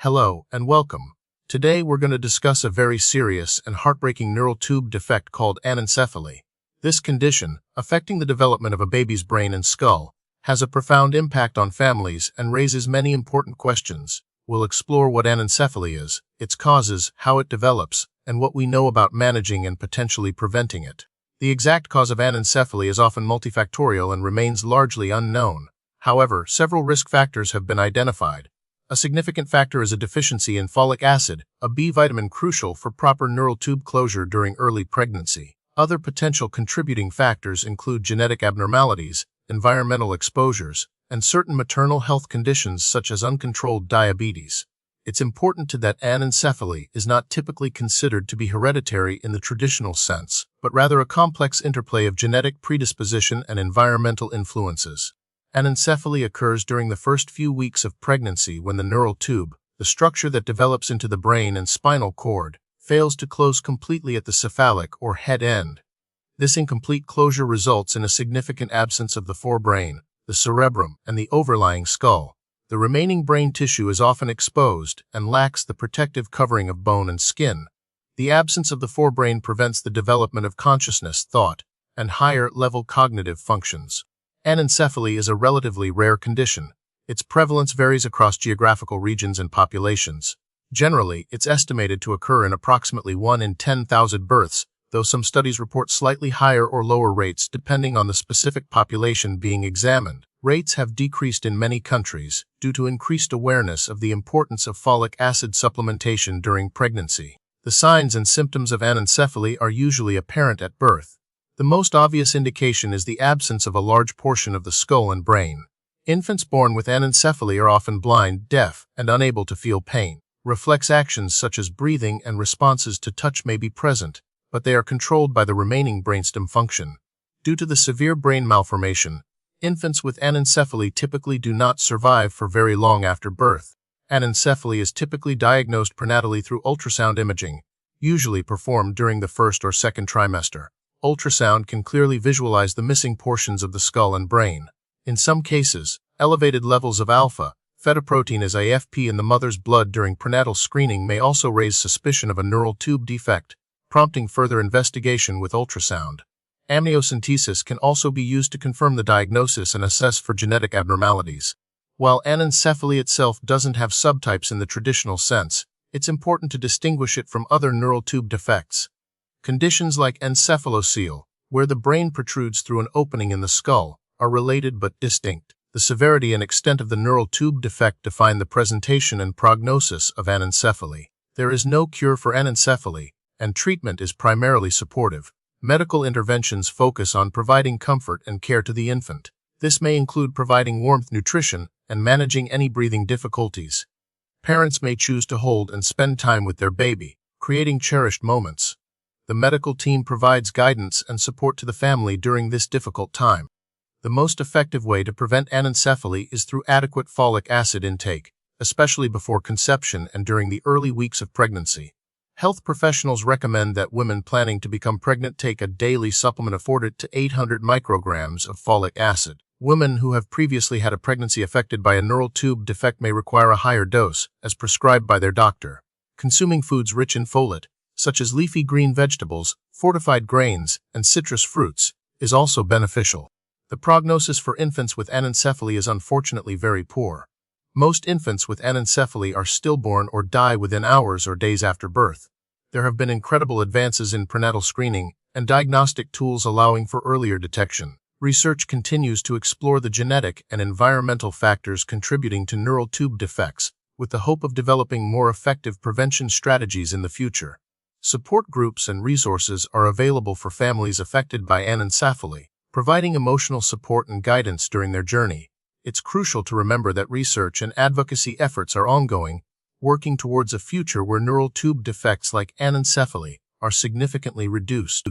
Hello and welcome. Today we're going to discuss a very serious and heartbreaking neural tube defect called anencephaly. This condition, affecting the development of a baby's brain and skull, has a profound impact on families and raises many important questions. We'll explore what anencephaly is, its causes, how it develops, and what we know about managing and potentially preventing it. The exact cause of anencephaly is often multifactorial and remains largely unknown. However, several risk factors have been identified. A significant factor is a deficiency in folic acid, a B vitamin crucial for proper neural tube closure during early pregnancy. Other potential contributing factors include genetic abnormalities, environmental exposures, and certain maternal health conditions such as uncontrolled diabetes. It's important to that anencephaly is not typically considered to be hereditary in the traditional sense, but rather a complex interplay of genetic predisposition and environmental influences. Anencephaly occurs during the first few weeks of pregnancy when the neural tube, the structure that develops into the brain and spinal cord, fails to close completely at the cephalic or head end. This incomplete closure results in a significant absence of the forebrain, the cerebrum, and the overlying skull. The remaining brain tissue is often exposed and lacks the protective covering of bone and skin. The absence of the forebrain prevents the development of consciousness, thought, and higher-level cognitive functions. Anencephaly is a relatively rare condition. Its prevalence varies across geographical regions and populations. Generally, it's estimated to occur in approximately 1 in 10,000 births, though some studies report slightly higher or lower rates depending on the specific population being examined. Rates have decreased in many countries due to increased awareness of the importance of folic acid supplementation during pregnancy. The signs and symptoms of anencephaly are usually apparent at birth. The most obvious indication is the absence of a large portion of the skull and brain. Infants born with anencephaly are often blind, deaf, and unable to feel pain. Reflex actions such as breathing and responses to touch may be present, but they are controlled by the remaining brainstem function. Due to the severe brain malformation, infants with anencephaly typically do not survive for very long after birth. Anencephaly is typically diagnosed prenatally through ultrasound imaging, usually performed during the first or second trimester. Ultrasound can clearly visualize the missing portions of the skull and brain. In some cases, elevated levels of alpha fetoprotein as AFP in the mother's blood during prenatal screening may also raise suspicion of a neural tube defect, prompting further investigation with ultrasound. Amniocentesis can also be used to confirm the diagnosis and assess for genetic abnormalities. While anencephaly itself doesn't have subtypes in the traditional sense, it's important to distinguish it from other neural tube defects. Conditions like encephalocele, where the brain protrudes through an opening in the skull, are related but distinct. The severity and extent of the neural tube defect define the presentation and prognosis of anencephaly. There is no cure for anencephaly, and treatment is primarily supportive. Medical interventions focus on providing comfort and care to the infant. This may include providing warmth, nutrition, and managing any breathing difficulties. Parents may choose to hold and spend time with their baby, creating cherished moments. The medical team provides guidance and support to the family during this difficult time. The most effective way to prevent anencephaly is through adequate folic acid intake, especially before conception and during the early weeks of pregnancy. Health professionals recommend that women planning to become pregnant take a daily supplement of 400 to 800 micrograms of folic acid. Women who have previously had a pregnancy affected by a neural tube defect may require a higher dose, as prescribed by their doctor. Consuming foods rich in folate, such as leafy green vegetables, fortified grains, and citrus fruits, is also beneficial. The prognosis for infants with anencephaly is unfortunately very poor. Most infants with anencephaly are stillborn or die within hours or days after birth. There have been incredible advances in prenatal screening and diagnostic tools allowing for earlier detection. Research continues to explore the genetic and environmental factors contributing to neural tube defects, with the hope of developing more effective prevention strategies in the future. Support groups and resources are available for families affected by anencephaly, providing emotional support and guidance during their journey. It's crucial to remember that research and advocacy efforts are ongoing, working towards a future where neural tube defects like anencephaly are significantly reduced.